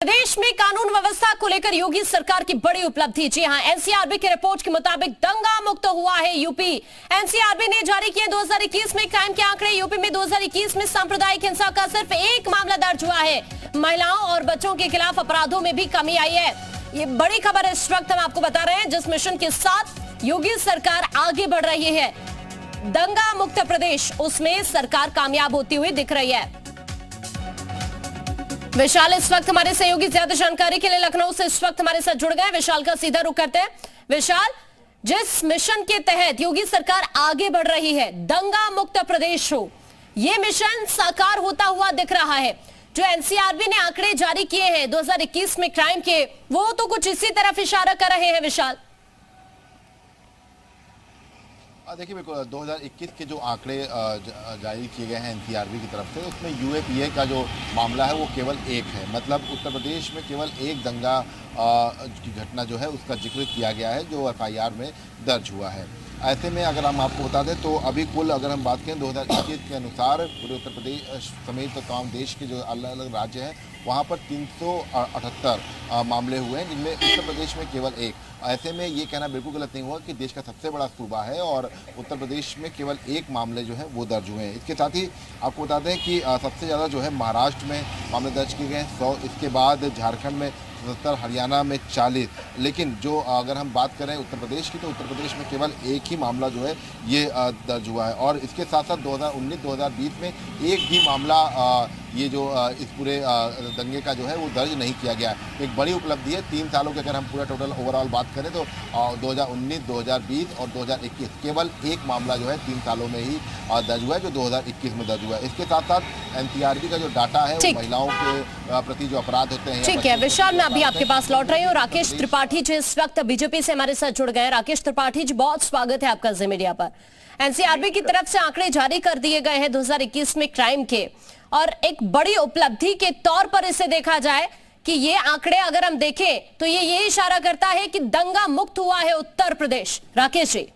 प्रदेश में कानून व्यवस्था को लेकर योगी सरकार की बड़ी उपलब्धि। जी हां, एनसीआरबी की रिपोर्ट के मुताबिक दंगा मुक्त हुआ है यूपी। एनसीआरबी ने जारी किए 2021 में क्राइम के आंकड़े। यूपी में 2021 में सांप्रदायिक हिंसा का सिर्फ एक मामला दर्ज हुआ है। महिलाओं और बच्चों के खिलाफ अपराधों में भी कमी आई है। ये बड़ी खबर इस वक्त हम आपको बता रहे हैं, जिस मिशन के साथ योगी सरकार आगे बढ़ रही है, दंगा मुक्त प्रदेश, उसमें सरकार कामयाब होती हुई दिख रही है। विशाल इस वक्त हमारे सहयोगी ज्यादा जानकारी के लिए लखनऊ से इस वक्त हमारे साथ जुड़ गए। विशाल का सीधा रुख करते हैं। विशाल, जिस मिशन के तहत योगी सरकार आगे बढ़ रही है, दंगा मुक्त प्रदेश हो, ये मिशन साकार होता हुआ दिख रहा है। जो एनसीआरबी ने आंकड़े जारी किए हैं 2021 में क्राइम के, वो तो कुछ इसी तरफ इशारा कर रहे हैं। विशाल, देखिए, बिल्कुल 2021 के जो आंकड़े जारी किए गए हैं एनसीआरबी की तरफ से, उसमें यूएपीए का जो मामला है वो केवल एक है। मतलब उत्तर प्रदेश में केवल एक दंगा की घटना जो है उसका जिक्र किया गया है, जो एफआईआर में दर्ज हुआ है। ऐसे में अगर हम आपको बता दें तो अभी कुल अगर हम बात करें 2021 के अनुसार पूरे उत्तर प्रदेश समेत तमाम देश के जो अलग अलग राज्य हैं वहाँ पर 378 मामले हुए हैं, जिनमें उत्तर प्रदेश में केवल एक। ऐसे में ये कहना बिल्कुल गलत नहीं हुआ कि देश का सबसे बड़ा सूबा है और उत्तर प्रदेश में केवल एक मामले जो है वो दर्ज हुए हैं। इसके साथ ही आपको बता दें कि सबसे ज़्यादा जो है महाराष्ट्र में मामले दर्ज किए गए हैं 100, इसके बाद झारखंड में 77, हरियाणा में 40। लेकिन जो अगर हम बात करें उत्तर प्रदेश की, तो उत्तर प्रदेश में केवल एक ही मामला जो है ये दर्ज हुआ है। और इसके साथ साथ 2019-2020 में एक भी मामला ये जो इस पूरे दंगे का जो है वो दर्ज नहीं किया गया है। एक बड़ी उपलब्धि है। 3 सालों के अगर हम पूरा टोटल ओवरऑल बात करें तो 2019, 2020 और 2021 केवल एक मामला जो है 3 सालों में ही दर्ज हुआ है, जो 2021 में दर्ज हुआ है। इसके साथ साथ एनसीआरबी का जो डाटा है वो महिलाओं के प्रति जो अपराध होते हैं। ठीक है विशाल, मैं अभी आपके पास लौट रही हूँ। राकेश त्रिपाठी जी इस वक्त बीजेपी से हमारे साथ जुड़ गए। राकेश त्रिपाठी जी, बहुत स्वागत है आपका जी मीडिया पर। एनसीआरबी की तरफ से आंकड़े जारी कर दिए गए हैं 2021 में क्राइम के, और एक बड़ी उपलब्धि के तौर पर इसे देखा जाए कि ये आंकड़े अगर हम देखें तो ये इशारा करता है कि दंगा मुक्त हुआ है उत्तर प्रदेश। राकेश जी,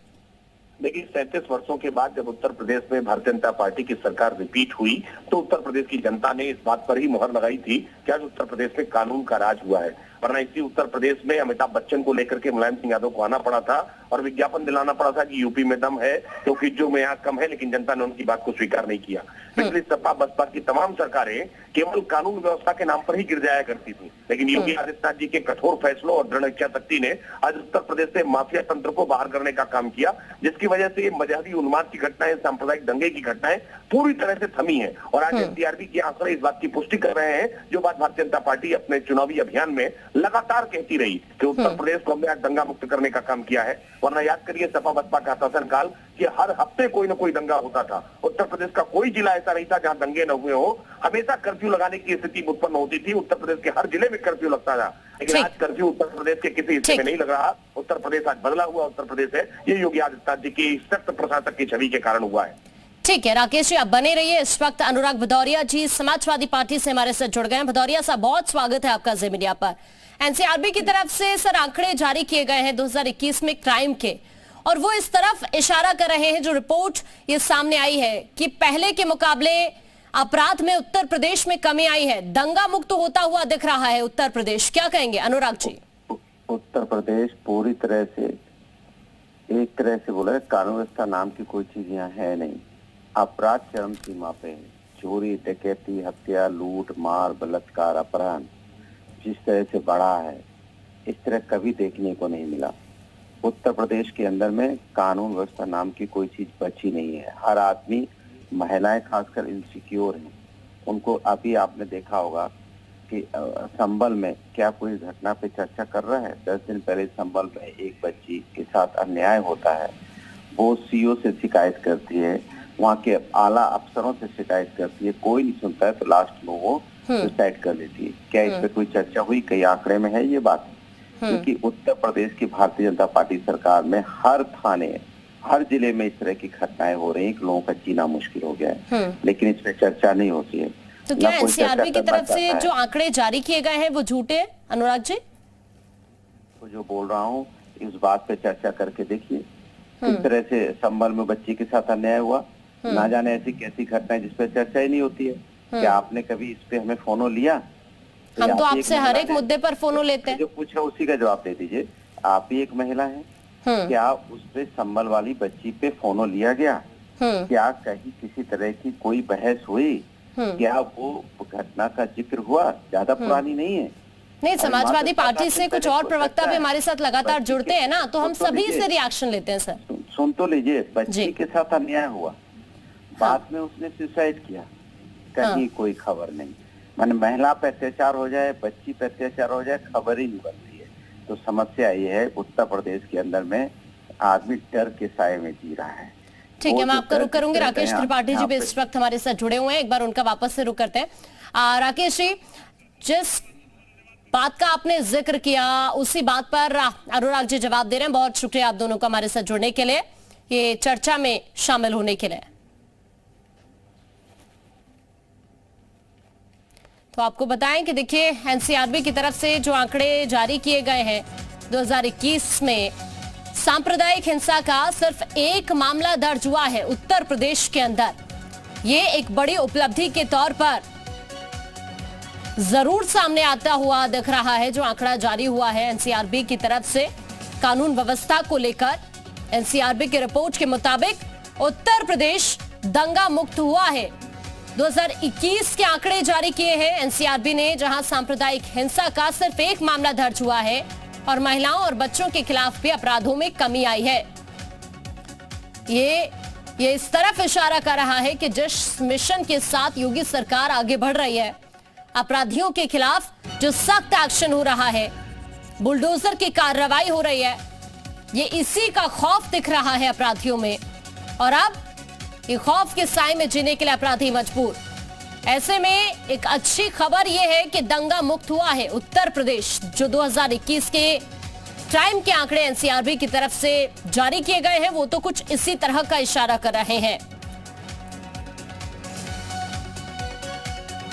देखिए, 37 वर्षों के बाद जब उत्तर प्रदेश में भारतीय जनता पार्टी की सरकार रिपीट हुई तो उत्तर प्रदेश की जनता ने इस बात पर ही मुहर लगाई थी कि आज उत्तर प्रदेश में कानून का राज हुआ है। वरना इसी उत्तर प्रदेश में अमिताभ बच्चन को लेकर के मुलायम सिंह यादव को आना पड़ा था और विज्ञापन दिलाना पड़ा था कि यूपी में दम है क्योंकि जो में यहाँ कम है, लेकिन जनता ने उनकी बात को स्वीकार नहीं किया। पिछली सपा बसपा की तमाम सरकारें केवल कानून व्यवस्था के नाम पर ही गिर जाया करती थी, लेकिन योगी आदित्यनाथ जी के कठोर फैसलों और दृढ़ इच्छा शक्ति ने आज उत्तर प्रदेश से माफिया तंत्र को बाहर करने का काम किया, जिसकी वजह से ये मजहबी उन्माद की घटनाएं, सांप्रदायिक दंगे की घटनाएं पूरी तरह से थमी है। और आज एनसीआरबी के आंकड़े इस बात की पुष्टि कर रहे हैं, जो बात भारतीय जनता पार्टी अपने चुनावी अभियान में लगातार कहती रही कि उत्तर प्रदेश को हमने आज दंगा मुक्त करने का काम किया है। वरना याद करिए सपा बसपा का शासनकाल कि हर हफ्ते कोई ना कोई दंगा होता था। उत्तर प्रदेश का कोई जिला ऐसा नहीं था जहां दंगे न हुए हो। हमेशा कर्फ्यू लगाने की स्थिति उत्पन्न होती थी। उत्तर प्रदेश के हर जिले में कर्फ्यू लगता था, लेकिन आज कर्फ्यू उत्तर प्रदेश के किसी हिस्से में नहीं लग रहा। उत्तर प्रदेश आज बदला हुआ उत्तर प्रदेश है। ये योगी आदित्यनाथ जी की सख्त प्रशासक की छवि के कारण हुआ है। ठीक है राकेश जी, आप बने रहिए। इस वक्त अनुराग भदौरिया जी समाजवादी पार्टी से हमारे साथ जुड़ गए हैं। भदौरिया साहब, बहुत स्वागत है आपका जी मीडिया पर। एनसीआरबी की तरफ से सर आंकड़े जारी किए गए हैं 2021 में क्राइम के, और वो इस तरफ इशारा कर रहे हैं, जो रिपोर्ट ये सामने आई है कि पहले के मुकाबले अपराध में उत्तर प्रदेश में कमी आई है, दंगा मुक्त होता हुआ दिख रहा है उत्तर प्रदेश। क्या कहेंगे अनुराग जी? उत्तर प्रदेश पूरी तरह से, एक तरह से बोला कानून व्यवस्था नाम की कोई चीज यहाँ है नहीं। अपराध चरम सीमा पे है। चोरी, डकैती, हत्या, लूट, मार, बलात्कार, अपहरण जिस तरह से बढ़ा है, इस तरह कभी देखने को नहीं मिला। उत्तर प्रदेश के अंदर में कानून व्यवस्था नाम की कोई चीज बची नहीं है। हर आदमी, महिलाएं खासकर इनसिक्योर हैं। उनको अभी आपने देखा होगा कि संभल में क्या कोई घटना पे चर्चा कर रहा है? 10 दिन पहले संभल में एक बच्ची के साथ अन्याय होता है, वो सीओ से शिकायत करती है, वहाँ के आला अफसरों से शिकायत करती है, कोई नहीं सुनता है, तो लास्ट में वो सुसाइड कर लेती है। क्या इस पे कोई चर्चा हुई? कई आंकड़े में है ये बात? क्योंकि उत्तर प्रदेश की भारतीय जनता पार्टी सरकार में हर थाने, हर जिले में इस तरह की घटनाएं हो रही हैं कि लोगों का जीना मुश्किल हो गया है, लेकिन इस पे चर्चा नहीं होती है। तो क्या एनसीआरबी की तरफ से जो आंकड़े जारी किए गए हैं वो झूठे हैं अनुराग जी? तो जो बोल रहा हूँ इस बात पे चर्चा करके देखिए, किस तरह से संभल में बच्ची के साथ अन्याय हुआ। ना जाने ऐसी कैसी घटना है जिस पे चर्चा ही नहीं होती है। क्या आपने कभी इस पे हमें फोनो लिया? हम तो आप एक आपसे हर महिला एक हैं। मुद्दे पर फोनो लेते हैं। जो पूछ रहा उसी का जवाब दे दीजिए। आप भी एक महिला हैं, क्या उस पे संबल वाली बच्ची पे फोनो लिया गया? क्या कहीं किसी तरह की कोई बहस हुई? क्या वो घटना का जिक्र हुआ? ज्यादा पुरानी नहीं है। नहीं, समाजवादी पार्टी से कुछ और प्रवक्ता भी हमारे साथ लगातार जुड़ते हैं ना, तो हम सभी से रिएक्शन लेते हैं सर। सुन तो लीजिए, बच्ची के साथ अन्याय हुआ, बाद में उसने सुसाइड किया, कहीं कोई खबर नहीं। माने महिला पे अत्याचार हो जाए, बच्ची पे अत्याचार हो जाए, खबर ही नहीं बनती है। तो समस्या ये है, उत्तर प्रदेश के अंदर में आदमी डर के साए में जी रहा है। ठीक है, मैं आपका रुख करूंगी। राकेश त्रिपाठी जी भी इस वक्त हमारे साथ जुड़े हुए हैं, एक बार उनका वापस से रुख करते हैं। राकेश जी, जिस बात का आपने जिक्र किया उसी बात पर अनुराग जी जवाब दे रहे हैं। बहुत शुक्रिया आप दोनों का हमारे साथ जुड़ने के लिए, ये चर्चा में शामिल होने के लिए। तो आपको बताएं कि देखिए, एनसीआरबी की तरफ से जो आंकड़े जारी किए गए हैं 2021 में, सांप्रदायिक हिंसा का सिर्फ एक मामला दर्ज हुआ है उत्तर प्रदेश के अंदर। ये एक बड़ी उपलब्धि के तौर पर जरूर सामने आता हुआ दिख रहा है। जो आंकड़ा जारी हुआ है एनसीआरबी की तरफ से कानून व्यवस्था को लेकर, एनसीआरबी की रिपोर्ट के मुताबिक उत्तर प्रदेश दंगा मुक्त हुआ है। 2021 के आंकड़े जारी किए हैं एनसीआरबी ने, जहां सांप्रदायिक हिंसा का सिर्फ एक मामला दर्ज हुआ है और महिलाओं और बच्चों के खिलाफ भी अपराधों में कमी आई है। ये इस तरफ इशारा कर रहा है कि जिस मिशन के साथ योगी सरकार आगे बढ़ रही है, अपराधियों के खिलाफ जो सख्त एक्शन हो रहा है, बुलडोजर की कार्रवाई हो रही है, ये इसी का खौफ दिख रहा है अपराधियों में। और अब ये खौफ के साए में जीने के लिए अपराधी मजबूर। ऐसे में एक अच्छी खबर यह है कि दंगा मुक्त हुआ है उत्तर प्रदेश। जो 2021 के टाइम के आंकड़े एनसीआरबी की तरफ से जारी किए गए हैं, वो तो कुछ इसी तरह का इशारा कर रहे हैं।